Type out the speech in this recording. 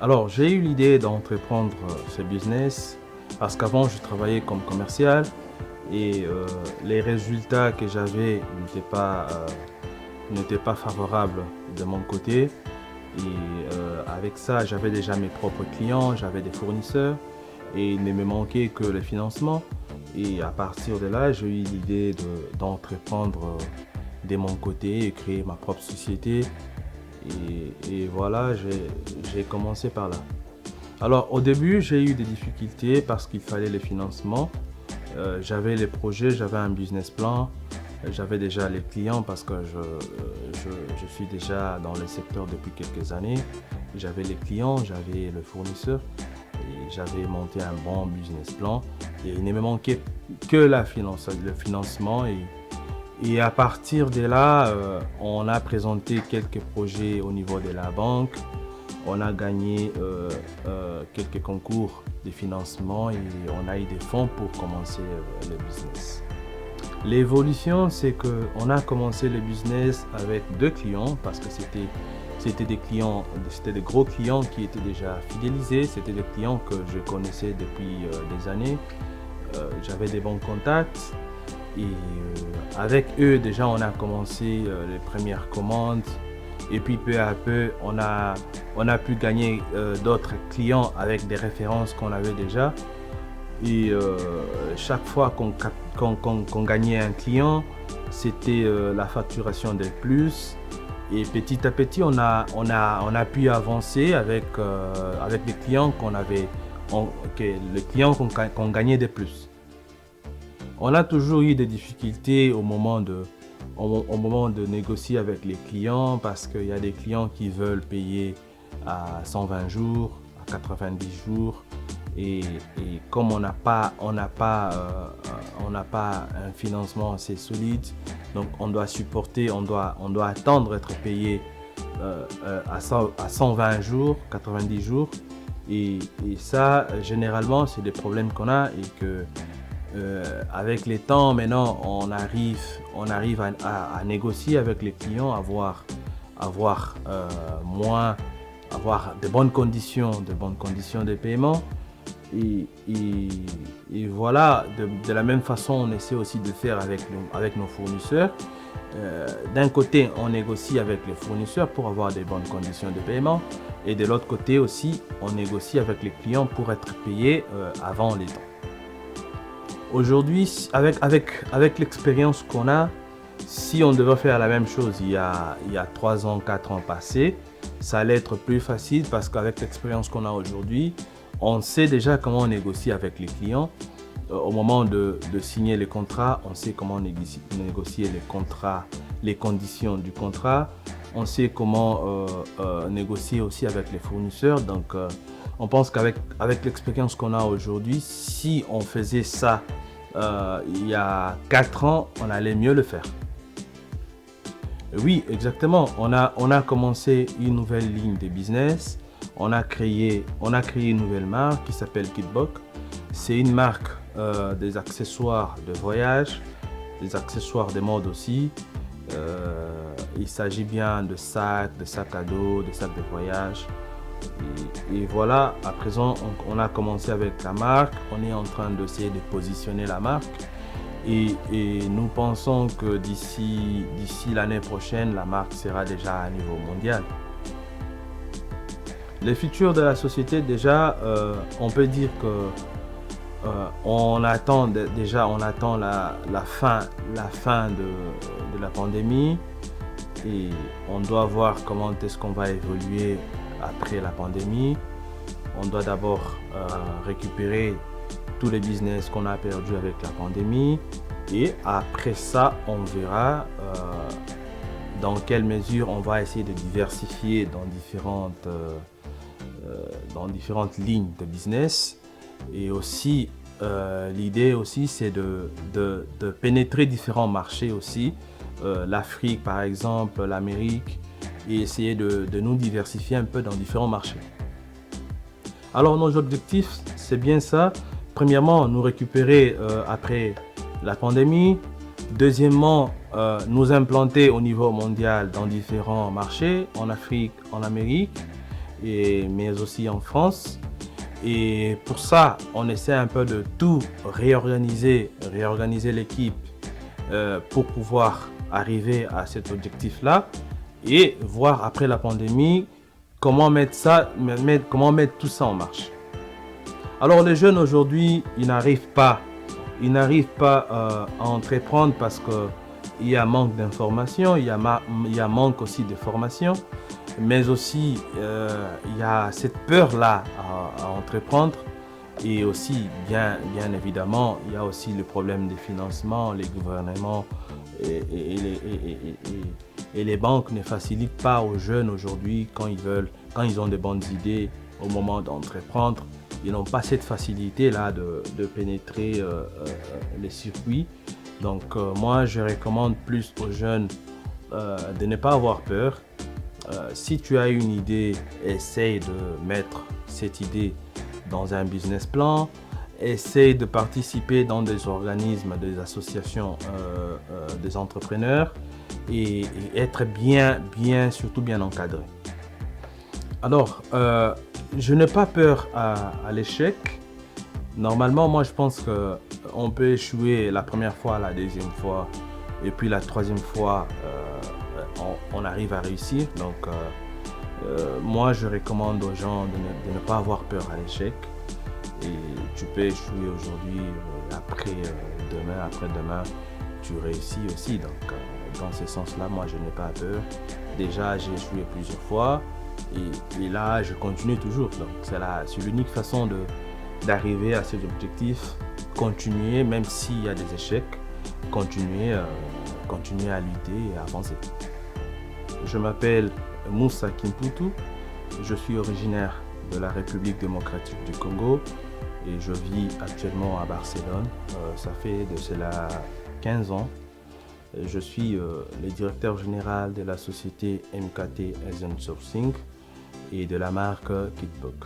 Alors, j'ai eu l'idée d'entreprendre ce business parce qu'avant, je travaillais comme commercial et les résultats que j'avais n'étaient pas favorables de mon côté. Et avec ça, j'avais déjà mes propres clients, j'avais des fournisseurs et il ne me manquait que le financement. Et à partir de là, j'ai eu l'idée d'entreprendre de mon côté et créer ma propre société. Et voilà, j'ai commencé par là. Alors au début, j'ai eu des difficultés parce qu'il fallait les financements. J'avais les projets, j'avais un business plan, j'avais déjà les clients parce que je suis déjà dans le secteur depuis quelques années. J'avais les clients, j'avais le fournisseur et j'avais monté un bon business plan. Et il ne me manquait que le financement. Et à partir de là, on a présenté quelques projets au niveau de la banque. On a gagné quelques concours de financement et on a eu des fonds pour commencer le business. L'évolution, c'est qu'on a commencé le business avec 2 clients parce que c'était des gros clients qui étaient déjà fidélisés. C'était des clients que je connaissais depuis des années. J'avais des bons contacts et avec eux, déjà, on a commencé les premières commandes. Et puis peu à peu, on a pu gagner d'autres clients avec des références qu'on avait déjà. Et chaque fois qu'on gagnait un client, c'était la facturation de plus. Et petit à petit, on a pu avancer avec les clients les clients qu'on gagnait de plus. On a toujours eu des difficultés au moment de négocier avec les clients parce qu'il y a des clients qui veulent payer à 120 jours, à 90 jours. Et comme on n'a pas un financement assez solide, donc on doit supporter, on doit attendre d'être payé à 120 jours, 90 jours. Et ça, généralement, c'est des problèmes qu'on a et que avec les temps, maintenant, on arrive à négocier avec les clients, avoir de bonnes conditions de paiement. Et voilà, de la même façon, on essaie aussi de faire avec nos fournisseurs. D'un côté, on négocie avec les fournisseurs pour avoir des bonnes conditions de paiement. Et de l'autre côté aussi, on négocie avec les clients pour être payés avant les temps. Aujourd'hui, avec l'expérience qu'on a, si on devait faire la même chose il y a 3 ans, 4 ans passés, ça allait être plus facile parce qu'avec l'expérience qu'on a aujourd'hui, on sait déjà comment négocier avec les clients. Au moment de signer les contrats, on sait comment négocier les contrats, les conditions du contrat. On sait comment négocier aussi avec les fournisseurs. Donc, on pense qu'avec l'expérience qu'on a aujourd'hui, si on faisait ça il y a 4 ans, on allait mieux le faire. Oui, exactement. On a commencé une nouvelle ligne de business. On a créé une nouvelle marque qui s'appelle Kitbox. C'est une marque des accessoires de voyage, des accessoires de mode aussi. Il s'agit bien de sacs à dos, de sacs de voyage. Et voilà, à présent, on a commencé avec la marque. On est en train d'essayer de positionner la marque. Et nous pensons que d'ici l'année prochaine, la marque sera déjà à niveau mondial. Le futur de la société, déjà, on peut dire que on attend la fin de la pandémie et on doit voir comment est-ce qu'on va évoluer après la pandémie. On doit d'abord récupérer tous les business qu'on a perdus avec la pandémie et après ça, on verra dans quelle mesure on va essayer de diversifier dans différentes lignes de business. Et aussi, l'idée aussi, c'est de pénétrer différents marchés aussi, l'Afrique par exemple, l'Amérique, et essayer de nous diversifier un peu dans différents marchés. Alors nos objectifs, c'est bien ça. Premièrement, nous récupérer après la pandémie. Deuxièmement, nous implanter au niveau mondial dans différents marchés, en Afrique, en Amérique. mais aussi en France. Et pour ça, on essaie un peu de tout réorganiser l'équipe pour pouvoir arriver à cet objectif-là et voir après la pandémie comment comment mettre tout ça en marche. Alors les jeunes aujourd'hui, ils n'arrivent pas à entreprendre parce qu'il y a manque d'informations, il y a manque aussi de formation, mais aussi il y a cette peur-là à entreprendre. Et aussi, bien évidemment, il y a aussi le problème des financements. Les gouvernements et les banques ne facilitent pas aux jeunes aujourd'hui quand ils ont de bonnes idées au moment d'entreprendre. Ils n'ont pas cette facilité-là de pénétrer les circuits. Donc moi, je recommande plus aux jeunes de ne pas avoir peur. Si tu as une idée, essaye de mettre cette idée dans un business plan, essaye de participer dans des organismes, des associations, des entrepreneurs et être surtout bien encadré. Alors, je n'ai pas peur à l'échec. Normalement, moi, je pense qu'on peut échouer la première fois, la deuxième fois, et puis la troisième fois, on arrive à réussir. Donc, moi, je recommande aux gens de ne pas avoir peur à l'échec. Et tu peux échouer aujourd'hui, après-demain, tu réussis aussi. Donc, dans ce sens-là, moi, je n'ai pas peur. Déjà, j'ai échoué plusieurs fois. Et là, je continue toujours. Donc, c'est l'unique façon d'arriver à ces objectifs. Continuer, même s'il y a des échecs, continuer à lutter et à avancer. Je m'appelle Moussa Kimputu. Je suis originaire de la République démocratique du Congo et je vis actuellement à Barcelone. Ça fait de cela 15 ans. Je suis le directeur général de la société MKT Asian Sourcing et de la marque Kitbook.